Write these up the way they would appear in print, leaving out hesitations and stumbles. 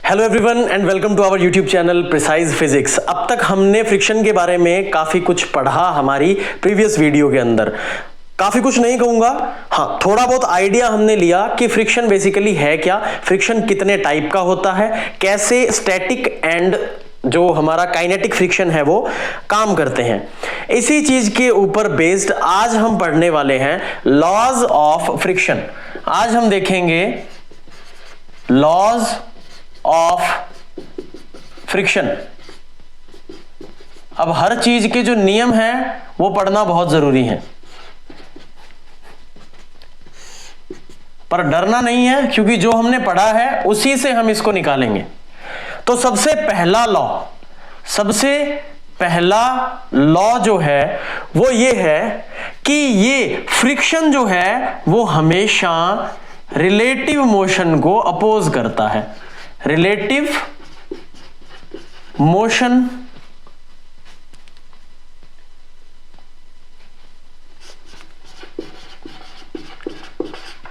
Hello everyone and welcome to our YouTube channel Precise Physics. अब तक हमने friction के बारे में काफ़ी कुछ पढ़ा हमारी प्रीवियस वीडियो के अंदर। काफ़ी कुछ नहीं कहूँगा, हाँ थोड़ा बहुत आइडिया हमने लिया कि फ्रिक्शन बेसिकली है क्या, फ्रिक्शन कितने टाइप का होता है, कैसे स्टैटिक एंड जो हमारा काइनेटिक फ्रिक्शन है वो काम करते हैं। इसी चीज के ऊपर बेस्ड आज हम पढ़ने वाले हैं लॉज ऑफ फ्रिक्शन। आज हम देखेंगे लॉज ऑफ फ्रिक्शन। अब हर चीज के जो नियम हैं वो पढ़ना बहुत जरूरी है, पर डरना नहीं है क्योंकि जो हमने पढ़ा है उसी से हम इसको निकालेंगे। तो सबसे पहला लॉ जो है वो ये है कि ये फ्रिक्शन जो है वो हमेशा रिलेटिव मोशन को अपोज करता है। रिलेटिव मोशन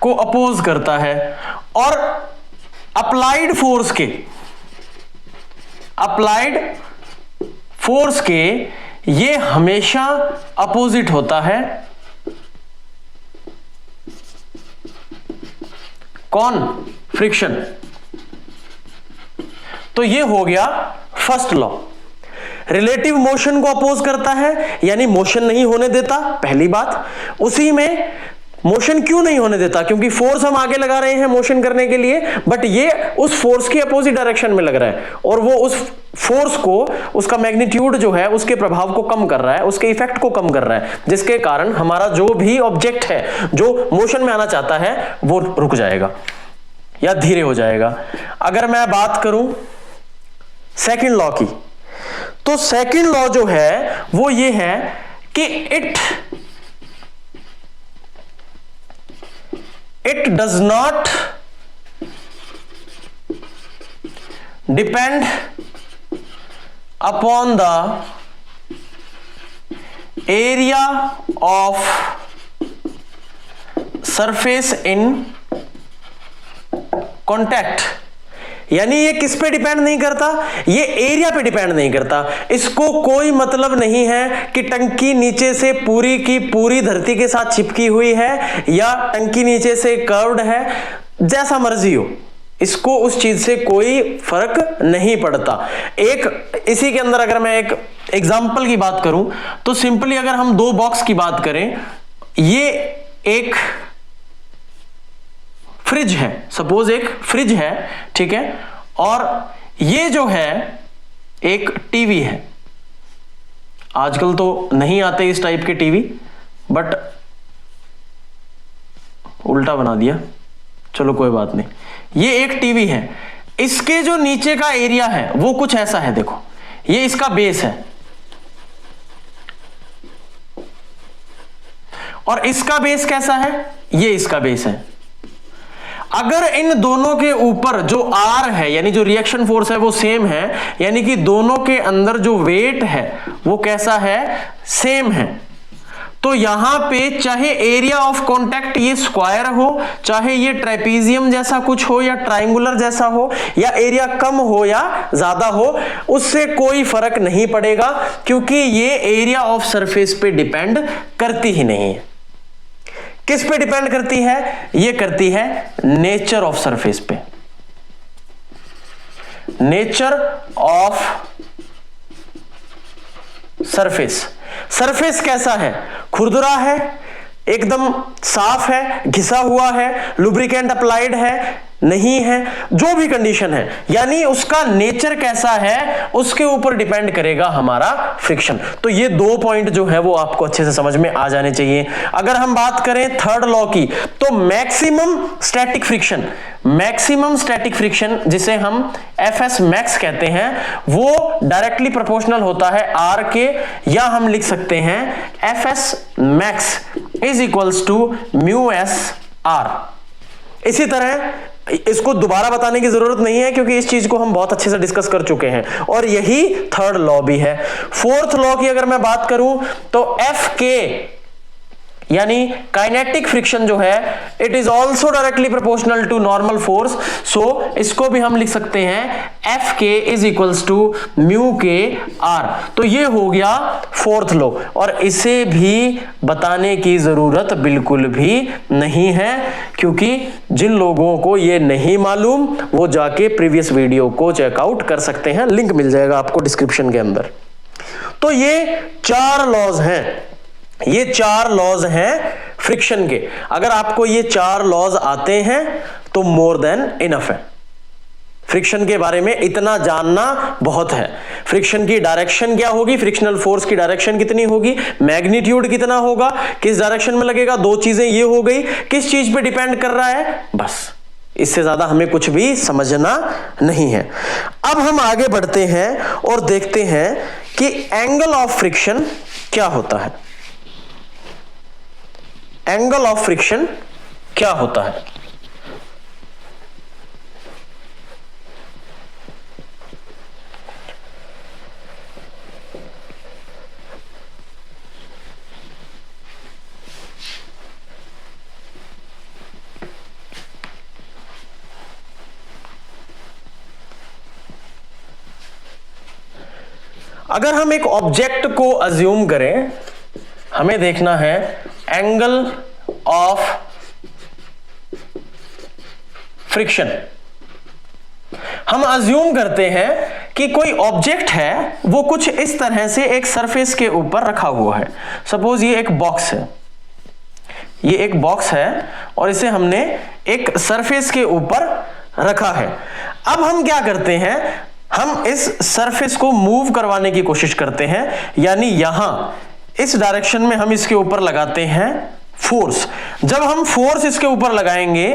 को अपोज करता है और अप्लाइड फोर्स के ये हमेशा अपोजिट होता है। कौन? फ्रिक्शन। तो ये हो गया फर्स्ट लॉ। रिलेटिव मोशन को अपोज करता है यानी मोशन नहीं होने देता, पहली बात। उसी में मोशन क्यों नहीं होने देता? क्योंकि फोर्स हम आगे लगा रहे हैं मोशन करने के लिए, बट ये उस फोर्स के अपोजिट डायरेक्शन में लग रहा है और वो उस फोर्स को, उसका मैग्नीट्यूड जो है उसके प्रभाव को कम कर रहा है, उसके इफेक्ट को कम कर रहा है, जिसके कारण हमारा जो भी ऑब्जेक्ट है जो मोशन में आना चाहता है वो रुक जाएगा या धीरे हो जाएगा। अगर मैं बात करूं सेकंड लॉ की, तो सेकंड लॉ जो है वो ये है कि it does not depend upon the area of surface in contact. यानी ये किस पे डिपेंड नहीं करता? ये एरिया पे डिपेंड नहीं करता। इसको कोई मतलब नहीं है कि टंकी नीचे से पूरी की पूरी धरती के साथ चिपकी हुई है या टंकी नीचे से कर्व्ड है, जैसा मर्जी हो, इसको उस चीज से कोई फर्क नहीं पड़ता। एक इसी के अंदर अगर मैं एक एग्जांपल की बात करूं तो सिंपली अगर हम दो बॉक्स की बात करें, ये एक फ्रिज है, सपोज एक फ्रिज है, ठीक है, और ये जो है एक टीवी है। आजकल तो नहीं आते इस टाइप के टीवी, बट उल्टा बना दिया, चलो कोई बात नहीं। ये एक टीवी है, इसके जो नीचे का एरिया है वो कुछ ऐसा है, देखो ये इसका बेस है और इसका बेस कैसा है? ये इसका बेस है। अगर इन दोनों के ऊपर जो आर है यानी जो रिएक्शन फोर्स है वो सेम है, यानी कि दोनों के अंदर जो वेट है वो कैसा है? सेम है। तो यहां पे चाहे एरिया ऑफ कांटेक्ट ये स्क्वायर हो, चाहे ये ट्रेपीजियम जैसा कुछ हो या ट्रायंगुलर जैसा हो, या एरिया कम हो या ज्यादा हो, उससे कोई फर्क नहीं पड़ेगा क्योंकि ये एरिया ऑफ सरफेस पे डिपेंड करती ही नहीं है। किस पे डिपेंड करती है? ये करती है नेचर ऑफ सरफेस पे। नेचर ऑफ सरफेस कैसा है? खुरदुरा है, एकदम साफ है, घिसा हुआ है, लुब्रिकेंट अप्लाइड है, नहीं है, जो भी कंडीशन है, यानी उसका नेचर कैसा है उसके ऊपर डिपेंड करेगा हमारा फ्रिक्शन। तो ये दो पॉइंट जो है वो आपको अच्छे से समझ में आ जाने चाहिए। अगर हम बात करें थर्ड लॉ की, तो मैक्सिमम स्टैटिक फ्रिक्शन जिसे हम एफएस मैक्स कहते हैं वो डायरेक्टली प्रोपोर्शनल होता है आर के, या हम लिख सकते हैं FS max is equals to mu S R. इसी तरह इसको दोबारा बताने की जरूरत नहीं है क्योंकि इस चीज को हम बहुत अच्छे से डिस्कस कर चुके हैं और यही थर्ड लॉ भी है। फोर्थ लॉ की अगर मैं बात करूं तो एफ के यानी काइनेटिक फ्रिक्शन जो है it is also directly proportional to normal force. So इसको भी हम लिख सकते हैं F K is equals to mu K R. तो ये हो गया फोर्थ लॉ, और इसे भी बताने की जरूरत बिल्कुल भी नहीं है, क्योंकि जिन लोगों को ये नहीं मालूम वो जाके प्रीवियस वीडियो को चेकआउट कर सकते हैं, लिंक मिल जाएगा आपको डिस्क्रिप्शन के अंदर। तो ये 4 लॉज हैं, ये 4 लॉज हैं फ्रिक्शन के। अगर आपको ये 4 लॉज आते हैं तो मोर देन इनफ है। फ्रिक्शन के बारे में इतना जानना बहुत है। फ्रिक्शन की डायरेक्शन क्या होगी, फ्रिक्शनल फोर्स की डायरेक्शन कितनी होगी, मैग्नीट्यूड कितना होगा, किस डायरेक्शन में लगेगा, 2 चीजें ये हो गई, किस चीज पे डिपेंड कर रहा है, बस इससे ज्यादा हमें कुछ भी समझना नहीं है। अब हम आगे बढ़ते हैं और देखते हैं कि एंगल ऑफ फ्रिक्शन क्या होता है। एंगल ऑफ फ्रिक्शन क्या होता है? अगर हम एक ऑब्जेक्ट को अज्यूम करें, हमें देखना है एंगल ऑफ फ्रिक्शन। हम अज्यूम करते हैं कि कोई ऑब्जेक्ट है वो कुछ इस तरह से एक सरफेस के ऊपर रखा हुआ है। सपोज ये एक बॉक्स है, ये एक बॉक्स है और इसे हमने एक सरफेस के ऊपर रखा है। अब हम क्या करते हैं, हम इस सरफेस को मूव करवाने की कोशिश करते हैं, यानी यहां इस डायरेक्शन में हम इसके ऊपर लगाते हैं फोर्स। जब हम फोर्स इसके ऊपर लगाएंगे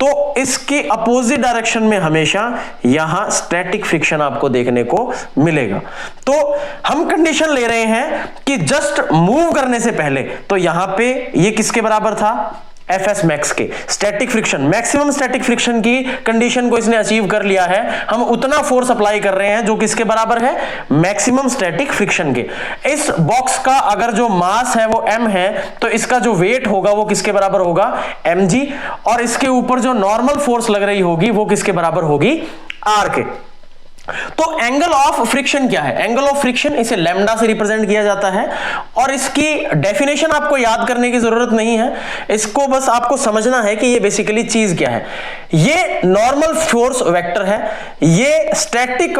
तो इसके अपोजिट डायरेक्शन में हमेशा यहां स्टैटिक फ्रिक्शन आपको देखने को मिलेगा। तो हम कंडीशन ले रहे हैं कि जस्ट मूव करने से पहले, तो यहां पे ये किसके बराबर था, एफएस मैक्स के, static friction, maximum static friction की कंडीशन को इसने अचीव कर लिया है। हम उतना फोर्स अप्लाई कर रहे हैं जो किसके बराबर है, मैक्सिमम स्टैटिक फ्रिक्शन के। इस बॉक्स का अगर जो मास है वो m है, तो इसका जो वेट होगा वो किसके बराबर होगा, mg, और इसके ऊपर जो नॉर्मल फोर्स लग रही होगी वो किसके बराबर होगी, r के। तो एंगल ऑफ फ्रिक्शन क्या है, एंगल ऑफ फ्रिक्शन इसे लैम्डा से रिप्रेजेंट किया जाता है, और इसकी डेफिनेशन आपको याद करने की जरूरत नहीं है, इसको बस आपको समझना है कि ये बेसिकली चीज क्या है। ये नॉर्मल फोर्स वेक्टर है, ये स्टैटिक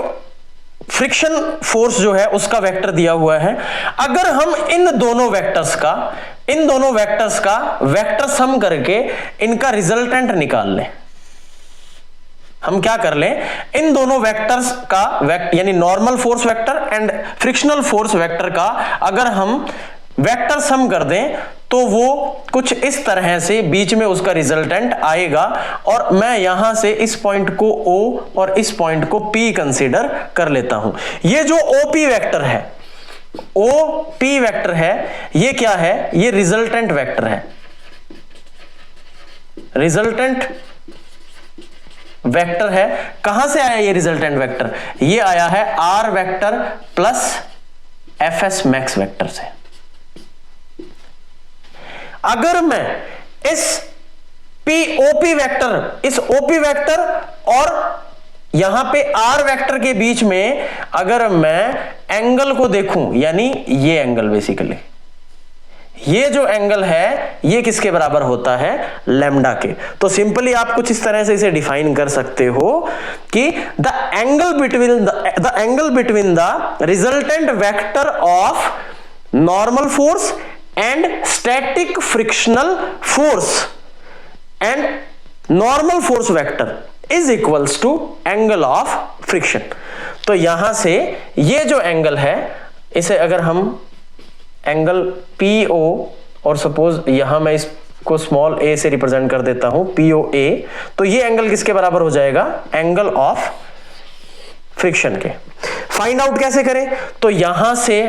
फ्रिक्शन फोर्स जो है उसका वेक्टर दिया हुआ है। अगर हम इन दोनों वेक्टर्स का वेक्टर सम करके इनका रिजल्टेंट निकाल लें, हम क्या कर लें, इन दोनों वेक्टर्स का यानी normal force vector and frictional force vector का अगर हम वेक्टर सम कर दें तो वो कुछ इस तरह से बीच में उसका रिजल्टेंट आएगा। और मैं यहां से इस पॉइंट को O और इस पॉइंट को P कंसीडर कर लेता हूं। ये जो OP वेक्टर है, OP वेक्टर है, ये क्या है, ये रिजल्टेंट वेक्टर है, रिजल्टेंट वेक्टर है। कहां से आया ये रिजल्टेंट वेक्टर, ये आया है R vector plus FS max vector से। अगर मैं इस OP वेक्टर, इस OP वेक्टर और यहां पे R वेक्टर के बीच में अगर मैं एंगल को देखूं, यानी ये एंगल, बेसिकली ये जो एंगल है ये किसके बराबर होता है, लैम्डा के। तो सिंपली आप कुछ इस तरह से इसे डिफाइन कर सकते हो कि the angle between the resultant vector of normal force and static frictional force and normal force vector is equals to angle of friction. तो यहां से ये जो एंगल है इसे अगर हम एंगल PO, और सपोज यहां मैं इसको स्मॉल a से रिप्रेजेंट कर देता हूं, POA, तो ये एंगल किसके बराबर हो जाएगा, एंगल ऑफ फ्रिक्शन के। फाइंड आउट कैसे करें, तो यहां से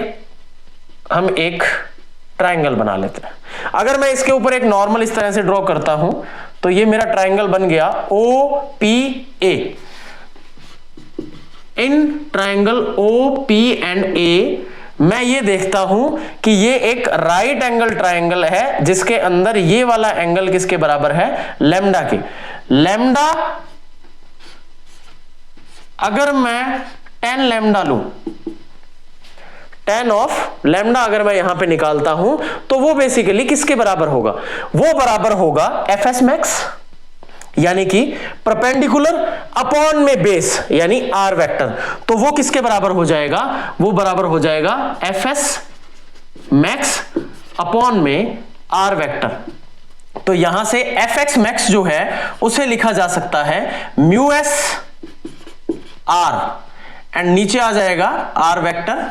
हम एक ट्रायंगल बना लेते हैं। अगर मैं इसके ऊपर एक नॉर्मल इस तरह से ड्रॉ करता हूं तो ये मेरा ट्रायंगल बन गया OPA। In triangle OP and A मैं ये देखता हूं कि ये एक राइट एंगल ट्रायंगल है जिसके अंदर ये वाला एंगल किसके बराबर है, लैम्डा के। लैम्डा अगर मैं tan लैम्डा लूं, tan ऑफ लैम्डा अगर मैं यहां पे निकालता हूं तो वो बेसिकली किसके बराबर होगा, वो बराबर होगा एफएस मैक्स, यानी कि परपेंडिकुलर अपॉन में बेस यानी आर वेक्टर। तो वो किसके बराबर हो जाएगा, वो बराबर हो जाएगा एफएस मैक्स अपॉन में आर वेक्टर। तो यहां से एफ एक्स मैक्स जो है उसे लिखा जा सकता है म्यू एस आर एंड नीचे आ जाएगा R vector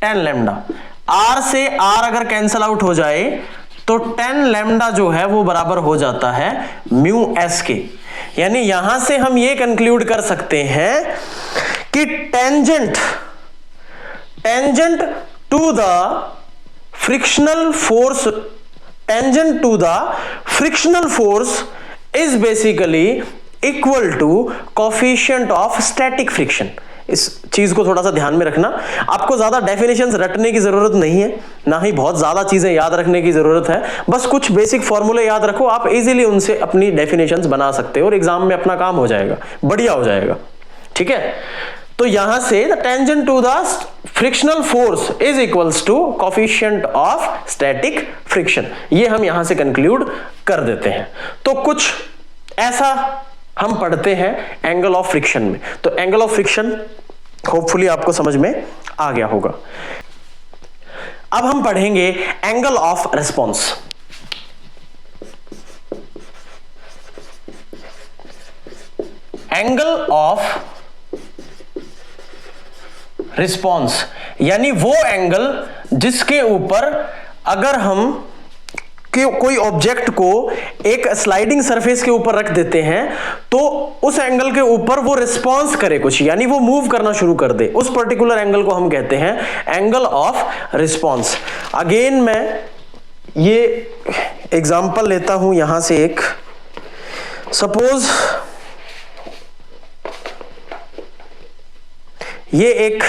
tan lambda. R से आर अगर कैंसल आउट हो जाए तो tan लैम्डा जो है वो बराबर हो जाता है म्यू एस के। यानी यहां से हम ये कंक्लूड कर सकते हैं कि tangent to the frictional force, tangent to the frictional force is basically equal to coefficient of static friction. इस चीज को थोड़ा सा ध्यान में रखना, आपको ज्यादा डेफिनेशंस रटने की जरूरत नहीं है, ना ही बहुत ज्यादा चीजें याद रखने की जरूरत है, बस कुछ बेसिक फॉर्मूले याद रखो, आप इजीली उनसे अपनी डेफिनेशंस बना सकते हो और एग्जाम में अपना काम हो जाएगा, बढ़िया हो जाएगा। ठीक है, तो यहां से the tangent to the frictional force is equals to coefficient of static friction, ये हम यहां से कंक्लूड कर देते हैं। तो कुछ ऐसा हम पढ़ते हैं एंगल ऑफ फ्रिक्शन में। तो एंगल ऑफ फ्रिक्शन होपफुली आपको समझ में आ गया होगा। अब हम पढ़ेंगे angle of response. Angle of response यानी वो एंगल जिसके ऊपर अगर हम कि कोई ऑब्जेक्ट को एक स्लाइडिंग सरफेस के ऊपर रख देते हैं तो उस एंगल के ऊपर वो रिस्पॉन्स करे कुछ, यानी वो मूव करना शुरू कर दे, उस पर्टिकुलर एंगल को हम कहते हैं एंगल ऑफ रिस्पॉन्स। अगेन मैं ये एग्जांपल लेता हूं यहां से एक, सपोज ये एक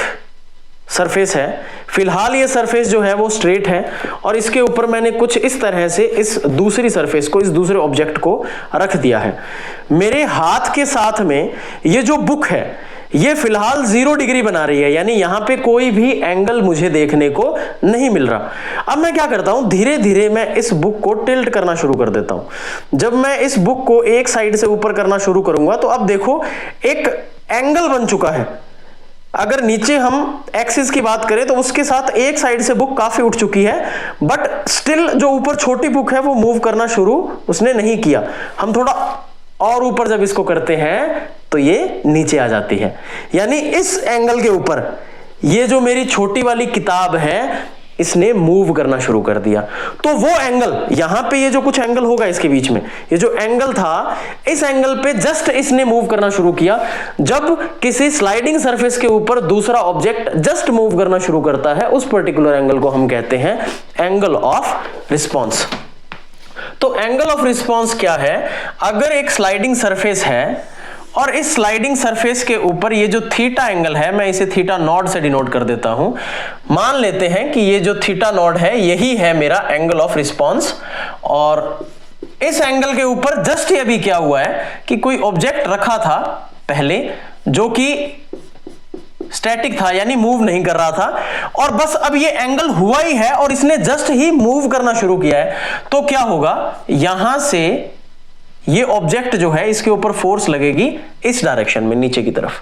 सरफेस है, फिलहाल ये सरफेस जो है वो स्ट्रेट है और इसके ऊपर मैंने कुछ इस तरह से इस दूसरी सरफेस को, इस दूसरे ऑब्जेक्ट को रख दिया है। मेरे हाथ के साथ में ये जो बुक है ये फिलहाल 0 डिग्री बना रही है, यानी यहां पे कोई भी एंगल मुझे देखने को नहीं मिल रहा। अब मैं क्या करता हूं, धीरे धीरे मैं इस बुक को टिल्ट करना शुरू कर देता हूं। जब मैं इस बुक को एक साइड से ऊपर करना शुरू करूंगा तो अब देखो एक एंगल बन चुका है। अगर नीचे हम एक्सिस की बात करें तो उसके साथ एक साइड से बुक काफी उठ चुकी है, बट स्टिल जो ऊपर छोटी बुक है वो मूव करना शुरू उसने नहीं किया। हम थोड़ा और ऊपर जब इसको करते हैं तो ये नीचे आ जाती है, यानी इस एंगल के ऊपर ये जो मेरी छोटी वाली किताब है इसने मूव करना शुरू कर दिया। तो वो एंगल यहां पे, ये जो कुछ एंगल होगा इसके बीच में, ये जो एंगल था इस एंगल पे जस्ट इसने मूव करना शुरू किया। जब किसी स्लाइडिंग सरफेस के ऊपर दूसरा ऑब्जेक्ट जस्ट मूव करना शुरू करता है उस पर्टिकुलर एंगल को हम कहते हैं एंगल ऑफ रिस्पॉन्स। तो एंगल ऑफ रिस्पॉन्स क्या है, अगर एक स्लाइडिंग सरफेस है और इस स्लाइडिंग सरफेस के ऊपर ये जो थीटा एंगल है, मैं इसे थीटा नॉट से डिनोट कर देता हूं, मान लेते हैं कि ये जो थीटा नॉट है यही है मेरा एंगल ऑफ रिस्पॉन्स। और इस एंगल के ऊपर जस्ट अभी क्या हुआ है कि कोई ऑब्जेक्ट रखा था पहले जो कि स्टैटिक था यानी मूव नहीं कर रहा था, और बस अब ये एंगल हुआ ही है और इसने जस्ट ही मूव करना शुरू किया है। तो क्या होगा, यहां से ये ऑब्जेक्ट जो है इसके ऊपर फोर्स लगेगी इस डायरेक्शन में नीचे की तरफ,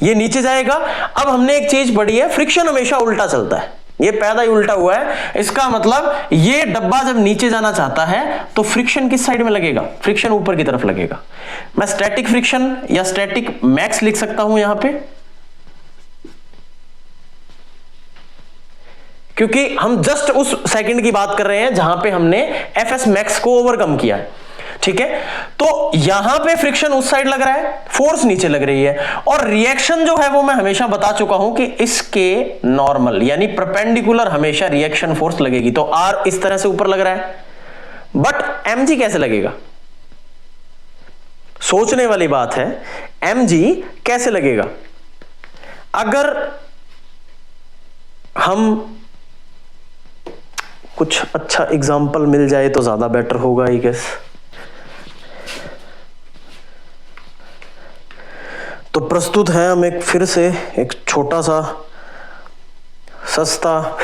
ये नीचे जाएगा। अब हमने एक चीज पढ़ी है, फ्रिक्शन हमेशा उल्टा चलता है, ये पैदा ही उल्टा हुआ है। इसका मतलब ये डब्बा जब नीचे जाना चाहता है तो फ्रिक्शन किस साइड में लगेगा, फ्रिक्शन ऊपर की तरफ लगेगा। मैं स्टैटिक फ्रिक्शन या स्टैटिक मैक्स लिख सकता हूं यहां पे, क्योंकि हम जस्ट उस सेकंड की बात कर रहे हैं जहां पे हमने एफएस मैक्स को ओवरकम किया है। ठीक है, तो यहां पे फ्रिक्शन उस साइड लग रहा है, फोर्स नीचे लग रही है, और रिएक्शन जो है वो मैं हमेशा बता चुका हूं कि इसके नॉर्मल यानी परपेंडिकुलर हमेशा रिएक्शन फोर्स लगेगी। तो आर इस तरह से ऊपर लग रहा है, बट एमजी कैसे लगेगा, सोचने वाली बात है। एमजी कैसे लगेगा, अगर हम कुछ अच्छा एग्जाम्पल मिल जाए तो ज्यादा बेटर होगा आई गेस। तो प्रस्तुत है हम एक फिर से एक छोटा सा सस्ता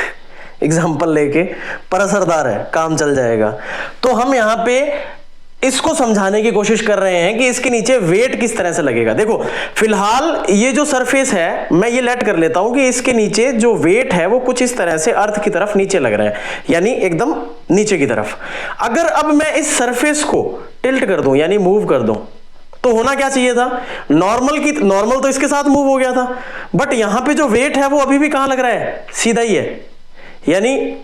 एग्जाम्पल लेके, पर असरदार है, काम चल जाएगा। तो हम यहां पे इसको समझाने की कोशिश कर रहे हैं कि इसके नीचे वेट किस तरह से लगेगा। देखो फिलहाल ये जो सरफेस है, मैं ये लेट कर लेता हूं कि इसके नीचे जो वेट है वो कुछ इस तरह से अर्थ की तरफ नीचे लग रहा है, यानी एकदम नीचे की तरफ। अगर अब मैं इस सरफेस को टिल्ट कर दूं यानी मूव कर दूं, तो होना क्या चाहिए था, नॉर्मल तो इसके साथ मूव हो गया था, बट यहां पे जो वेट है वो अभी भी कहां लग रहा है, सीधा ही है। यानी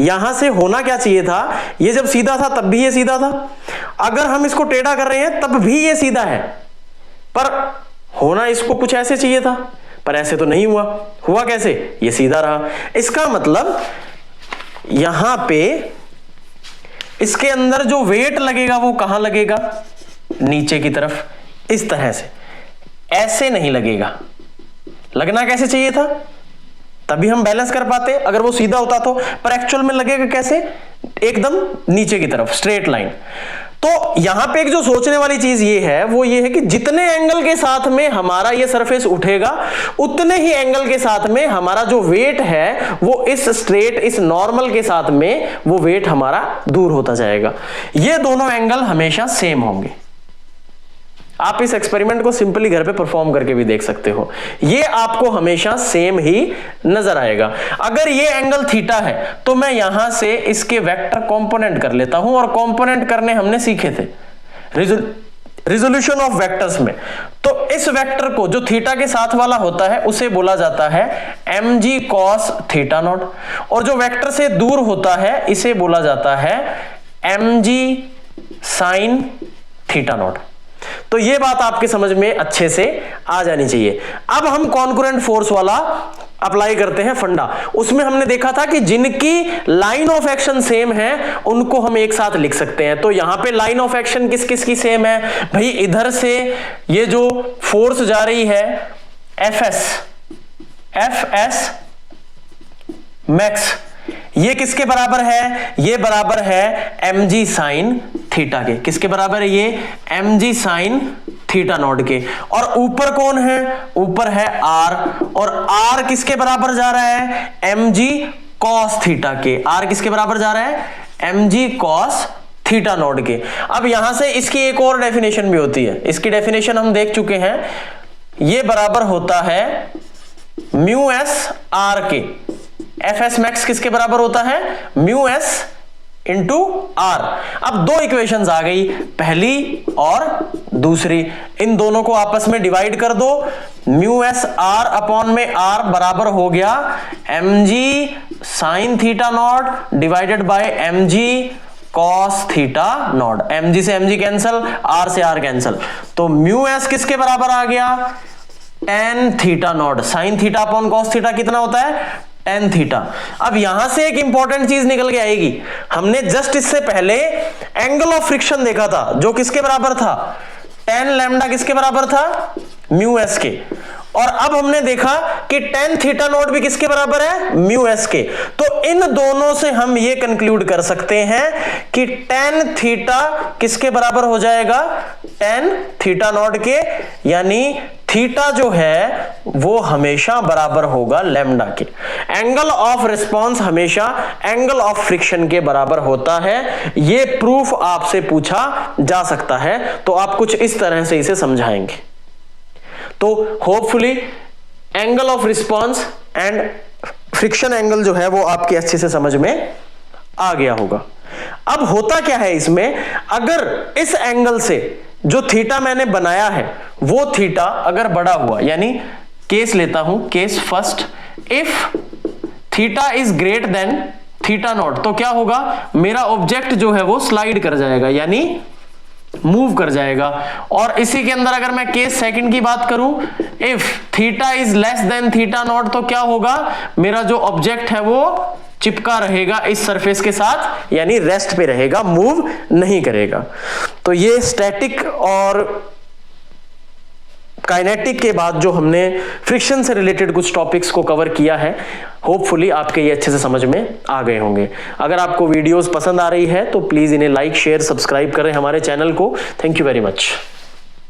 यहां से होना क्या चाहिए था, ये जब सीधा था तब भी ये सीधा था, अगर हम इसको टेढ़ा कर रहे हैं तब भी ये सीधा है, पर होना इसको कुछ ऐसे चाहिए था, पर ऐसे तो नहीं हुआ। हुआ कैसे, ये सीधा रहा। इसका मतलब यहां पे इसके अंदर जो वेट लगेगा वो कहां लगेगा, नीचे की तरफ, इस तरह से, ऐसे नहीं लगेगा। लगना कैसे चाहिए था, तभी हम बैलेंस कर पाते अगर वो सीधा होता तो, पर एक्चुअल में लगेगा कैसे, एकदम नीचे की तरफ, स्ट्रेट लाइन। तो यहां पे एक जो सोचने वाली चीज ये है कि जितने एंगल के साथ में हमारा ये सरफेस उठेगा, उतने ही एंगल के साथ में हमारा जो वेट है वो इस स्ट्रेट, इस नॉर्मल के साथ में वो वेट हमारा दूर होता जाएगा। ये दोनों एंगल हमेशा सेम होंगे। आप इस एक्सपेरिमेंट को सिंपली घर पे परफॉर्म करके भी देख सकते हो, ये आपको हमेशा सेम ही नजर आएगा। अगर ये एंगल थीटा है तो मैं यहां से इसके वेक्टर कंपोनेंट कर लेता हूं, और कंपोनेंट करने हमने सीखे थे रिजोल्यूशन ऑफ वेक्टर्स में। तो इस वेक्टर को जो थीटा के साथ वाला होता है उसे बोला जाता है mg cos थीटा नॉट, और जो वेक्टर से दूर होता है इसे बोला जाता है mg sin थीटा नॉट। तो ये बात आपके समझ में अच्छे से आ जानी चाहिए। अब हम कॉन्करेंट फोर्स वाला अप्लाई करते हैं फंडा। उसमें हमने देखा था कि जिनकी लाइन ऑफ एक्शन सेम है उनको हम एक साथ लिख सकते हैं। तो यहां पे लाइन ऑफ एक्शन किस किस की सेम है भाई, इधर से ये जो फोर्स जा रही है एफ मैक्स, ये किसके बराबर है, ये बराबर है mg साइन थीटा के। किसके बराबर है ये, mg साइन थीटा नॉट के। और ऊपर कौन है, ऊपर है r, और r किसके बराबर जा रहा है, mg cos थीटा के। r किसके बराबर जा रहा है, mg cos थीटा नॉट के। अब यहां से इसकी एक और डेफिनेशन भी होती है, इसकी डेफिनेशन हम देख चुके हैं, ये बराबर होता है म्यू एस आर के। एफ एस मैक्स किसके बराबर होता है, म्यू एस इंटू आर। अब दो इक्वेशंस आ गई, पहली और दूसरी, इन दोनों को आपस में डिवाइड कर दो। म्यू एस आर अपॉन में आर बराबर हो गया M G sine theta naught divided by M G cos theta naught. M G से एम जी कैंसल, आर से आर कैंसल, तो म्यू एस किसके बराबर आ गया, tan theta naught. Sine theta upon cos theta कितना होता है, टेन थीटा। अब यहां से एक इंपॉर्टेंट चीज निकल के आएगी, हमने जस्ट इससे पहले एंगल ऑफ फ्रिक्शन देखा था जो किसके बराबर था, टेन लैम्डा किसके बराबर था, म्यू एस के। और अब हमने देखा कि टेन थीटा नॉट भी किसके बराबर है, म्यू एस के। तो इन दोनों से हम ये कंक्लूड कर सकते हैं कि टेन थीटा किसके बराबर हो जाएगा, टेन थीटा नॉट के, यानी थीटा जो है वो हमेशा बराबर होगा लैम्डा के। एंगल ऑफ रिस्पांस हमेशा एंगल ऑफ फ्रिक्शन के बराबर होता है। ये प्रूफ आपसे पूछा जा सकता है, तो आप कुछ इस तरह से इसे समझाएंगे। तो hopefully angle of response and friction angle जो है वो आपके अच्छे से समझ में आ गया होगा। अब होता क्या है इसमें, अगर इस एंगल से जो थीटा मैंने बनाया है वो थीटा अगर बड़ा हुआ, यानी केस लेता हूं, case first, if theta is greater than theta naught, तो क्या होगा, मेरा ऑब्जेक्ट जो है वो स्लाइड कर जाएगा, यानी मूव कर जाएगा। और इसी के अंदर अगर मैं केस सेकंड की बात करूं, if theta is less than theta naught, तो क्या होगा, मेरा जो ऑब्जेक्ट है वो चिपका रहेगा इस सरफेस के साथ, यानी रेस्ट पे रहेगा, मूव नहीं करेगा। तो ये स्टैटिक और काइनेटिक के बाद जो हमने फ्रिक्शन से रिलेटेड कुछ टॉपिक्स को कवर किया है, होपफुली आपके ये अच्छे से समझ में आ गए होंगे। अगर आपको वीडियोस पसंद आ रही है तो प्लीज इन्हें लाइक, शेयर, सब्सक्राइब करें हमारे चैनल को। Thank you very much.